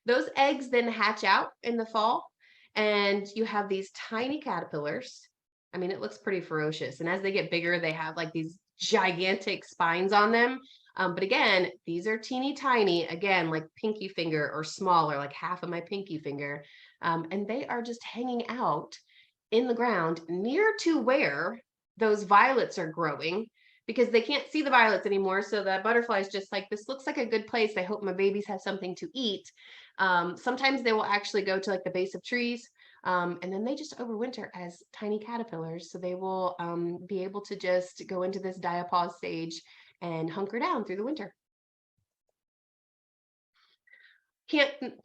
Those eggs then hatch out in the fall, and you have these tiny caterpillars. I mean, it looks pretty ferocious, and as they get bigger, they have like these gigantic spines on them. But again, these are teeny tiny, again, like pinky finger or smaller, like half of my pinky finger. And they are just hanging out in the ground near to where those violets are growing because they can't see the violets anymore. So the butterfly's just like, this looks like a good place. I hope my babies have something to eat. Sometimes they will actually go to like the base of trees. And then they just overwinter as tiny caterpillars. So they will be able to just go into this diapause stage and hunker down through the winter.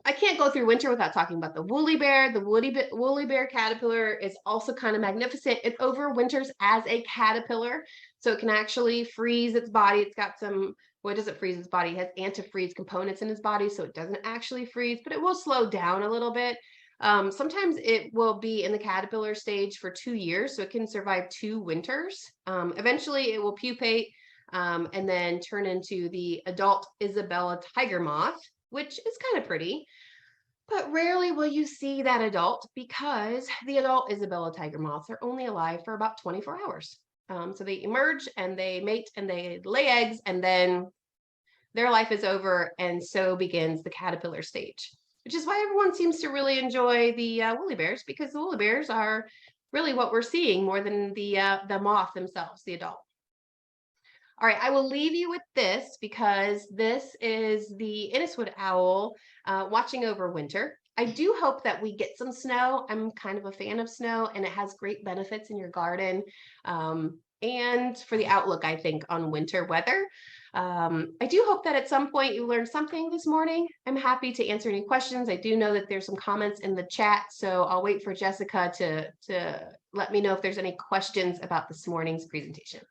I can't go through winter without talking about the woolly bear. The woolly bear caterpillar is also kind of magnificent. It overwinters as a caterpillar, so it can actually freeze its body. It's got some, well, it doesn't freeze its body. It has antifreeze components in its body, so it doesn't actually freeze, but it will slow down a little bit. Sometimes it will be in the caterpillar stage for 2 years, so it can survive 2 winters. Eventually, it will pupate and then turn into the adult Isabella tiger moth, which is kind of pretty, but rarely will you see that adult because the adult Isabella tiger moths are only alive for about 24 hours. So they emerge and they mate and they lay eggs, and then their life is over, and so begins the caterpillar stage, which is why everyone seems to really enjoy the woolly bears, because the woolly bears are really what we're seeing more than the moth themselves, the adult. All right, I will leave you with this because this is the Inniswood owl watching over winter. I do hope that we get some snow. I'm kind of a fan of snow, and it has great benefits in your garden and for the outlook, I think, on winter weather. I do hope that at some point you learned something this morning. I'm happy to answer any questions. I do know that there's some comments in the chat, so I'll wait for Jessica to let me know if there's any questions about this morning's presentation.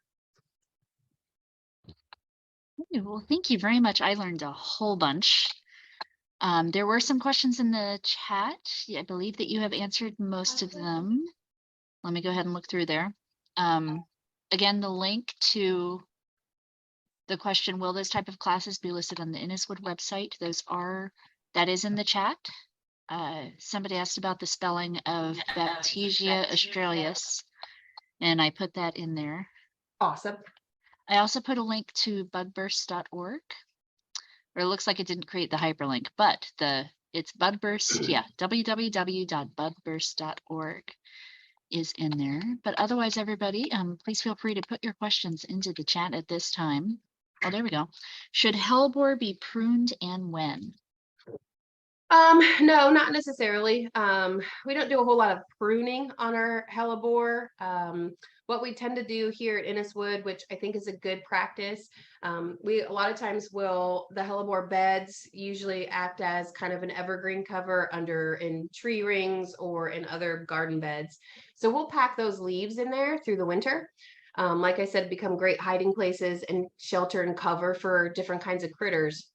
Well, thank you very much. I learned a whole bunch. There were some questions in the chat. Yeah, I believe that you have answered most of them. Let me go ahead and look through there. Again, the link to the question, will this type of classes be listed on the Inniswood website? That is in the chat. Somebody asked about the spelling of Baptisia australis, and I put that in there. Awesome. I also put a link to budburst.org, or it looks like it didn't create the hyperlink, but it's budburst, yeah, www.budburst.org is in there. But otherwise, everybody, please feel free to put your questions into the chat at this time. Oh, there we go. Should hellebore be pruned and when? No, not necessarily. We don't do a whole lot of pruning on our hellebore. What we tend to do here at Inniswood, which I think is a good practice, we a lot of times the hellebore beds usually act as kind of an evergreen cover in tree rings or in other garden beds. So we'll pack those leaves in there through the winter. Like I said, become great hiding places and shelter and cover for different kinds of critters.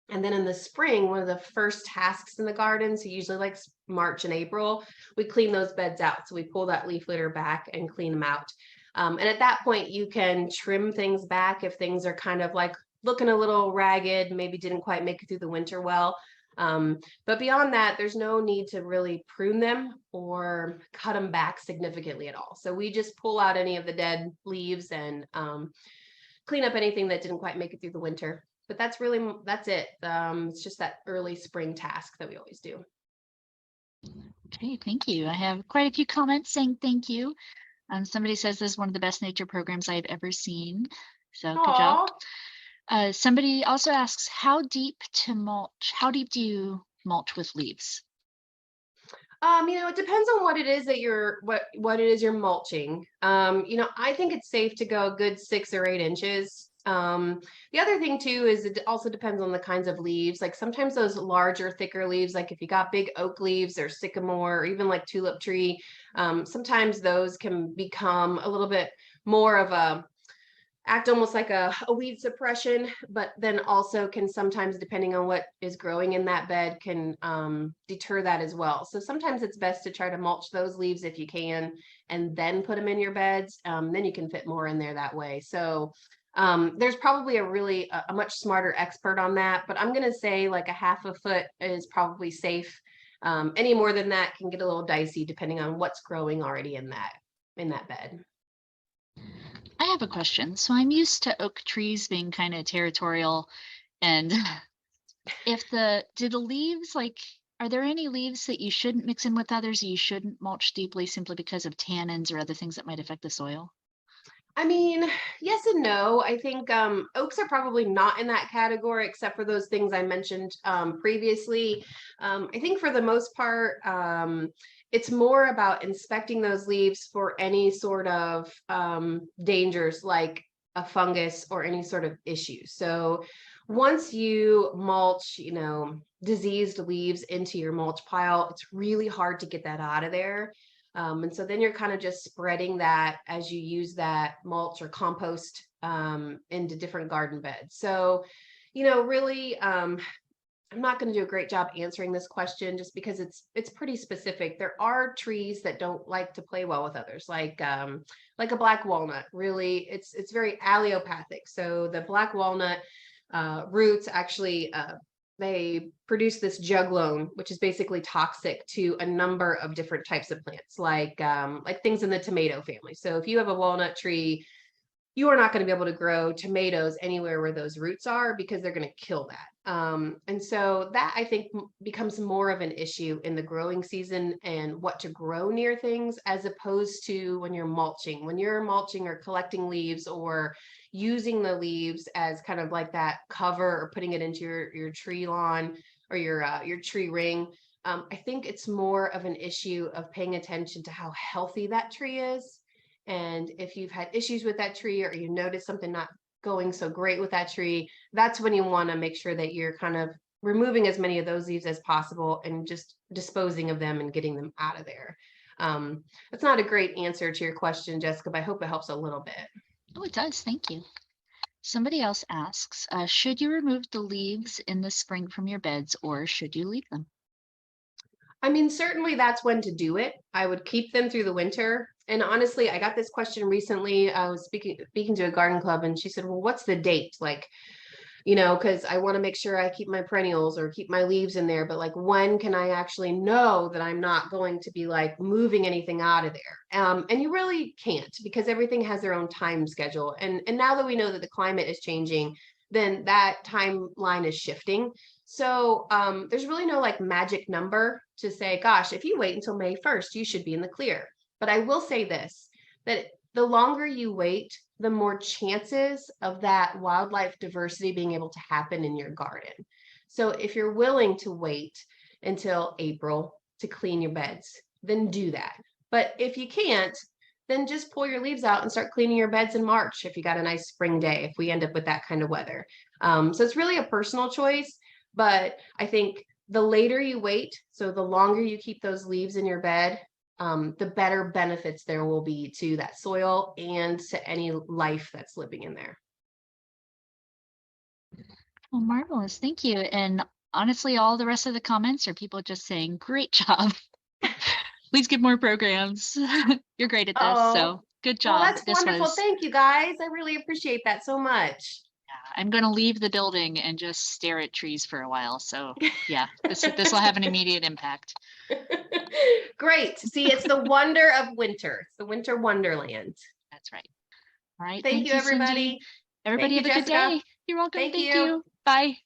And then in the spring, one of the first tasks in the garden, so usually like March and April, we clean those beds out. So we pull that leaf litter back and clean them out. And at that point, you can trim things back if things are kind of like looking a little ragged, maybe didn't quite make it through the winter well. But beyond that, there's no need to really prune them or cut them back significantly at all. So we just pull out any of the dead leaves and clean up anything that didn't quite make it through the winter. But that's it. It's just that early spring task that we always do. Okay, thank you. I have quite a few comments saying thank you. Somebody says this is one of the best nature programs I've ever seen. So good job. Aw. Somebody also asks, how deep to mulch? How deep do you mulch with leaves? It depends on what it is that what it is you're mulching. I think it's safe to go a good 6 or 8 inches. The other thing too is it also depends on the kinds of leaves. Like sometimes those larger, thicker leaves, like if you got big oak leaves or sycamore or even like tulip tree, sometimes those can become a little bit more of a act almost like a weed suppression, but then also can sometimes, depending on what is growing in that bed, can deter that as well. So sometimes it's best to try to mulch those leaves if you can, and then put them in your beds. Then you can fit more in there that way. So there's probably a much smarter expert on that, but I'm going to say like a half a foot is probably safe. Any more than that can get a little dicey depending on what's growing already in that bed. I have a question. So I'm used to oak trees being kind of territorial, and do the leaves, like, are there any leaves that you shouldn't mix in with others, you shouldn't mulch deeply simply because of tannins or other things that might affect the soil? I mean, yes and no. I think oaks are probably not in that category, except for those things I mentioned previously. I think for the most part, it's more about inspecting those leaves for any sort of dangers like a fungus or any sort of issue. So once you mulch, diseased leaves into your mulch pile, it's really hard to get that out of there. And so then you're kind of just spreading that as you use that mulch or compost into different garden beds. So, really, I'm not going to do a great job answering this question just because it's pretty specific. There are trees that don't like to play well with others, like a black walnut. Really, it's very allelopathic. So the black walnut roots actually they produce this juglone, which is basically toxic to a number of different types of plants, like things in the tomato family. So if you have a walnut tree, you are not going to be able to grow tomatoes anywhere where those roots are because they're going to kill that. And so that I think becomes more of an issue in the growing season and what to grow near things, as opposed to when you're mulching. When you're mulching or collecting leaves or using the leaves as kind of like that cover or putting it into your tree lawn or your tree ring. I think it's more of an issue of paying attention to how healthy that tree is. And if you've had issues with that tree or you notice something not going so great with that tree, that's when you want to make sure that you're kind of removing as many of those leaves as possible and just disposing of them and getting them out of there. That's not a great answer to your question, Jessica, but I hope it helps a little bit. Oh, it does. Thank you. Somebody else asks, should you remove the leaves in the spring from your beds or should you leave them? I mean, certainly that's when to do it. I would keep them through the winter. And honestly, I got this question recently. I was speaking to a garden club and she said, "Well, what's the date?" Like, because I want to make sure I keep my perennials or keep my leaves in there, but like when can I actually know that I'm not going to be like moving anything out of there? And you really can't, because everything has their own time schedule. And now that we know that the climate is changing, then that timeline is shifting. So there's really no like magic number to say, gosh, if you wait until May 1st, you should be in the clear. But I will say this, that the longer you wait, the more chances of that wildlife diversity being able to happen in your garden. So if you're willing to wait until April to clean your beds, then do that. But if you can't, then just pull your leaves out and start cleaning your beds in March if you got a nice spring day, if we end up with that kind of weather. So it's really a personal choice, but I think the later you wait, so the longer you keep those leaves in your bed, the better benefits there will be to that soil and to any life that's living in there. Well, marvelous. Thank you. And honestly, all the rest of the comments are people just saying, great job. Please give more programs. You're great at this. Oh, So good well, job. that's This wonderful. was, Thank you guys. I really appreciate that so much. I'm going to leave the building and just stare at trees for a while. So yeah, this will have an immediate impact. Great. See, it's the wonder of winter. It's the winter wonderland. That's right. All right. Thank you, everybody. Cindy. Everybody Thank you, have a good Jessica. day. You're welcome. Thank Thank you. you. Bye.